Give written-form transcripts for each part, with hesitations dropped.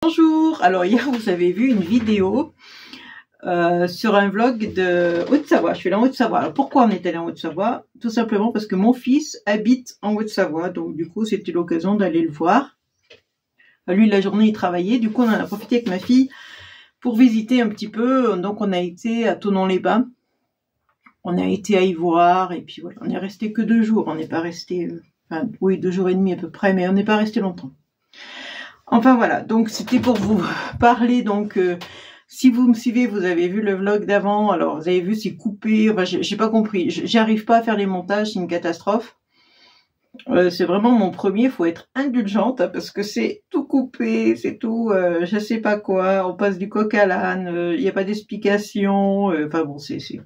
Bonjour, alors hier vous avez vu une vidéo sur un vlog de Haute-Savoie. Je suis là en Haute-Savoie. Alors pourquoi on est allé en Haute-Savoie? Tout simplement parce que mon fils habite en Haute-Savoie, donc du coup c'était l'occasion d'aller le voir. Lui la journée il travaillait, du coup on en a profité avec ma fille pour visiter un petit peu. Donc on a été à Thonon-les-Bains, on a été à Ivoire et puis voilà, on est resté que 2 jours, on n'est pas resté, enfin oui 2 jours et demi à peu près, mais on n'est pas resté longtemps. Enfin voilà, donc c'était pour vous parler, donc si vous me suivez, vous avez vu le vlog d'avant, alors vous avez vu c'est coupé, enfin j'ai pas compris, j'arrive pas à faire les montages, c'est une catastrophe. C'est vraiment mon premier, faut être indulgente hein, parce que c'est tout coupé, c'est tout, je sais pas quoi, on passe du coq à l'âne, il n'y a pas d'explication, enfin bon c'est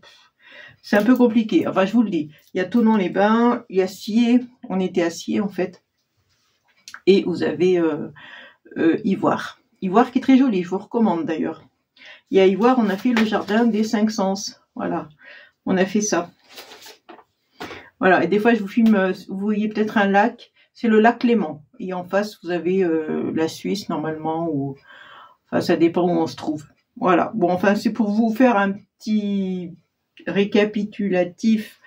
un peu compliqué, enfin je vous le dis, il y a Thonon-les-Bains, il y a Sillé, on était à Sillé en fait, et vous avez Ivoire. Ivoire qui est très joli, je vous recommande d'ailleurs. Et à Ivoire, on a fait le jardin des 5 sens. Voilà, on a fait ça. Voilà, et des fois je vous filme, vous voyez peut-être un lac, c'est le lac Léman. Et en face, vous avez la Suisse normalement, ou enfin ça dépend où on se trouve. Voilà, bon enfin c'est pour vous faire un petit récapitulatif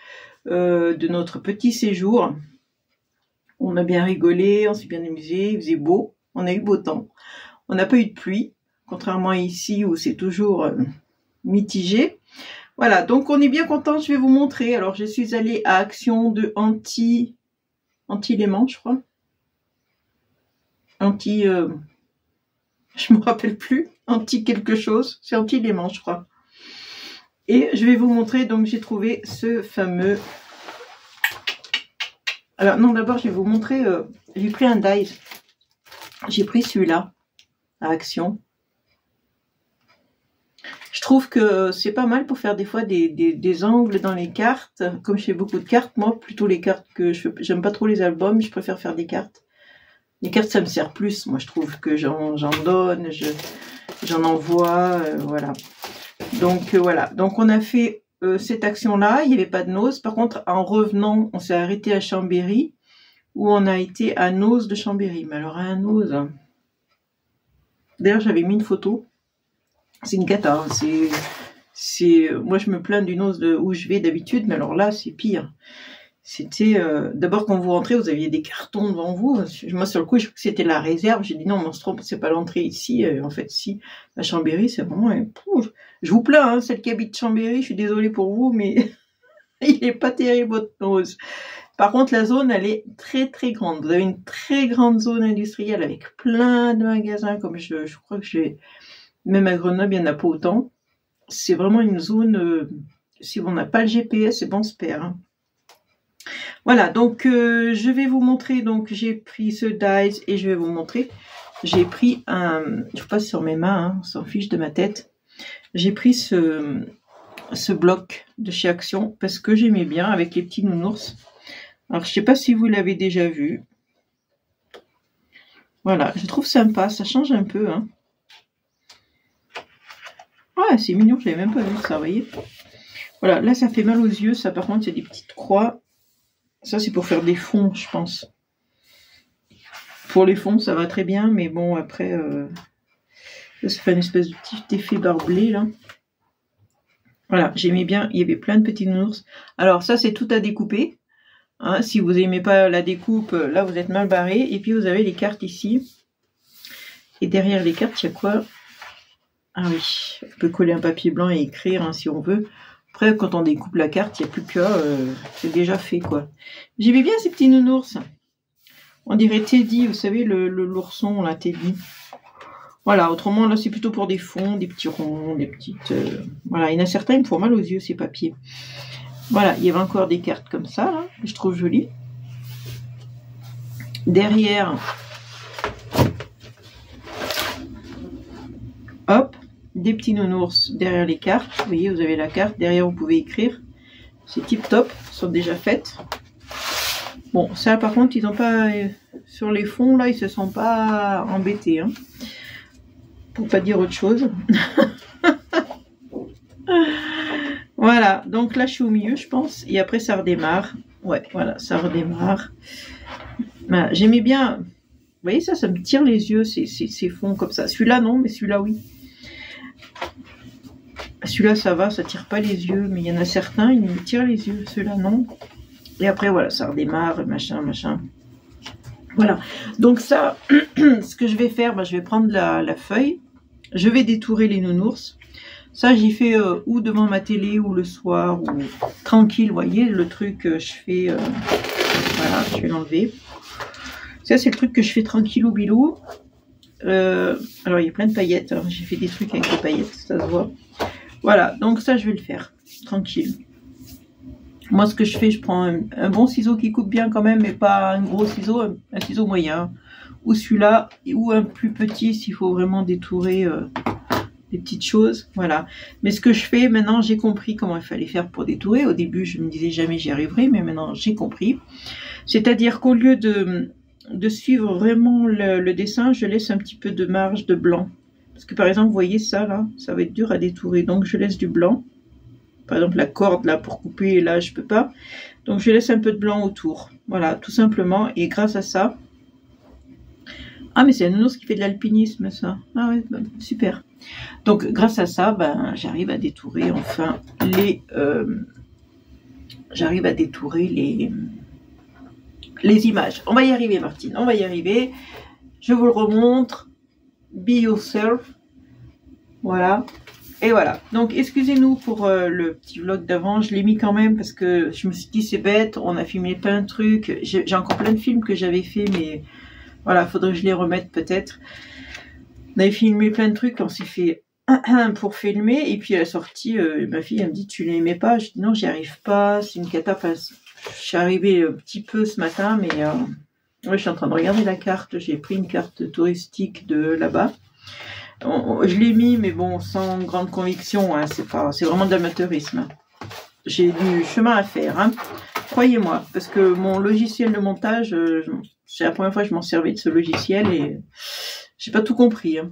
de notre petit séjour. On a bien rigolé, on s'est bien amusé, il faisait beau. On a eu beau temps. On n'a pas eu de pluie, contrairement à ici où c'est toujours mitigé. Voilà, donc on est bien content. Je vais vous montrer. Alors, je suis allée à Action de Anti-Léman, je crois. Je me rappelle plus. Anti quelque chose. C'est Anti-Léman, je crois. Et je vais vous montrer. Donc, j'ai trouvé ce fameux. Alors, non, d'abord, je vais vous montrer. J'ai pris un dies. J'ai pris celui-là, à Action. Je trouve que c'est pas mal pour faire des fois des angles dans les cartes. Comme je fais beaucoup de cartes, moi, plutôt les cartes que je fais, j'aime pas trop les albums, je préfère faire des cartes. Les cartes, ça me sert plus. Moi, je trouve que j'en donne, j'en envoie, voilà. Donc, voilà. Donc, on a fait cette action-là. Il n'y avait pas de noces. Par contre, en revenant, on s'est arrêté à Chambéry, où on a été à Noz de Chambéry. Mais alors, à un Noz... D'ailleurs, j'avais mis une photo. C'est une cata. Moi, je me plains du Noz où je vais d'habitude, mais alors là, c'est pire. C'était... D'abord, quand vous rentrez, vous aviez des cartons devant vous. Moi, sur le coup, je crois que c'était la réserve. J'ai dit non, mais on se trompe, c'est pas l'entrée ici. En fait, si. À Chambéry, c'est vraiment... Je vous plains, hein, celle qui habite Chambéry, je suis désolée pour vous, mais il n'est pas terrible, votre Noz. Par contre, la zone, elle est très très grande. Vous avez une très grande zone industrielle avec plein de magasins, comme je crois que j'ai... Même à Grenoble, il n'y en a pas autant. C'est vraiment une zone... si on n'a pas le GPS, c'est bon, on se perd. Hein. Voilà, donc je vais vous montrer. Donc j'ai pris ce dies et je vais vous montrer. J'ai pris un... Je passe sur mes mains, hein, on s'en fiche de ma tête. J'ai pris ce bloc de chez Action parce que j'aimais bien avec les petits nounours. Alors, je sais pas si vous l'avez déjà vu. Voilà, je trouve sympa, ça change un peu. Hein. Ouais, c'est mignon, je n'avais même pas vu ça, vous voyez. Voilà, là, ça fait mal aux yeux. Ça, par contre, c'est des petites croix. Ça, c'est pour faire des fonds, je pense. Pour les fonds, ça va très bien, mais bon, après, ça fait une espèce de petit effet barbelé, là. Voilà, j'aimais bien, il y avait plein de petits nounours. Alors, ça, c'est tout à découper. Hein, si vous n'aimez pas la découpe, là vous êtes mal barré. Et puis vous avez les cartes ici. Et derrière les cartes, il y a quoi? Ah oui, on peut coller un papier blanc et écrire hein, si on veut. Après, quand on découpe la carte, il n'y a plus qu'à... c'est déjà fait, quoi. J'aimais bien ces petits nounours. On dirait Teddy, vous savez, l'ourson, là, Teddy. Voilà, autrement, là, c'est plutôt pour des fonds, des petits ronds, des petites... Voilà, il y en a certains, ils me font mal aux yeux, ces papiers. Voilà, il y avait encore des cartes comme ça, là, que je trouve jolies. Derrière, hop, des petits nounours derrière les cartes. Vous voyez, vous avez la carte. Derrière, vous pouvez écrire. C'est tip top, sont déjà faites. Bon, ça, par contre, ils n'ont pas... sur les fonds, là, ils se sont pas embêtés. Hein, pour pas dire autre chose. Voilà, donc là je suis au milieu je pense, et après ça redémarre. Ouais, voilà, ça redémarre. Voilà, j'aimais bien voyez ça, ça me tire les yeux, ces fonds comme ça. Celui-là non, mais celui-là oui. Celui-là ça va, ça tire pas les yeux, mais il y en a certains, ils me tirent les yeux, ceux-là non. Et après voilà, ça redémarre, machin, machin. Voilà, donc ça, ce que je vais faire, bah, je vais prendre la feuille, je vais détourer les nounours. Ça, j'y fais ou devant ma télé ou le soir, ou tranquille, vous voyez, le truc que je fais, voilà, je vais l'enlever. Ça, c'est le truc que je fais tranquille au bilou. Alors, il y a plein de paillettes, hein. J'ai fait des trucs avec des paillettes, ça se voit. Voilà, donc ça, je vais le faire, tranquille. Moi, ce que je fais, je prends un bon ciseau qui coupe bien quand même, mais pas un gros ciseau, un ciseau moyen. Ou celui-là, ou un plus petit s'il faut vraiment détourer des petites choses. Voilà. Mais ce que je fais, maintenant, j'ai compris comment il fallait faire pour détourer. Au début, je me disais jamais j'y arriverai, mais maintenant, j'ai compris. C'est-à-dire qu'au lieu de suivre vraiment le dessin, je laisse un petit peu de marge de blanc. Parce que par exemple, vous voyez ça, là, ça va être dur à détourer. Donc, je laisse du blanc. Par exemple, la corde, là, pour couper, là, je peux pas. Donc, je laisse un peu de blanc autour. Voilà, tout simplement. Et grâce à ça... Ah, mais c'est un nounours qui fait de l'alpinisme, ça. Ah ouais, ben, super. Donc, grâce à ça, ben, j'arrive à détourer, enfin, les... j'arrive à détourer les images. On va y arriver, Martine. On va y arriver. Je vous le remontre. Be yourself. Voilà. Et voilà, donc excusez-nous pour le petit vlog d'avant, je l'ai mis quand même parce que je me suis dit c'est bête, on a filmé plein de trucs, j'ai encore plein de films que j'avais fait, mais voilà, faudrait que je les remette peut-être. On avait filmé plein de trucs, on s'est fait pour filmer, et puis à la sortie, ma fille elle me dit tu l'aimais pas, je dis non j'y arrive pas, c'est une catastrophe. Je suis arrivée un petit peu ce matin, mais ouais, je suis en train de regarder la carte, j'ai pris une carte touristique de là-bas. Je l'ai mis, mais bon, sans grande conviction, hein, c'est vraiment de l'amateurisme. J'ai du chemin à faire, hein, croyez-moi, parce que mon logiciel de montage, c'est la première fois que je m'en servais de ce logiciel et j'ai pas tout compris. Hein.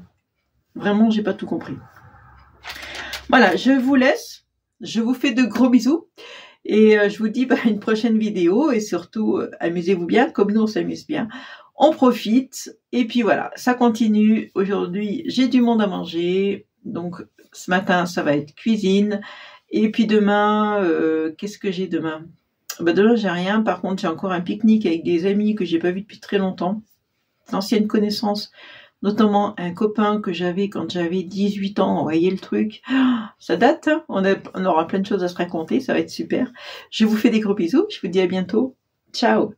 Vraiment, j'ai pas tout compris. Voilà, je vous laisse, je vous fais de gros bisous et je vous dis à une prochaine vidéo et surtout, amusez-vous bien, comme nous on s'amuse bien. On profite, et puis voilà, ça continue. Aujourd'hui, j'ai du monde à manger, donc ce matin, ça va être cuisine. Et puis demain, qu'est-ce que j'ai demain? Ben demain, j'ai rien. Par contre, j'ai encore un pique-nique avec des amis que j'ai pas vus depuis très longtemps. D'anciennes connaissances, notamment un copain que j'avais quand j'avais 18 ans. Vous voyez le truc? Ça date, hein, on aura plein de choses à se raconter, ça va être super. Je vous fais des gros bisous, je vous dis à bientôt. Ciao!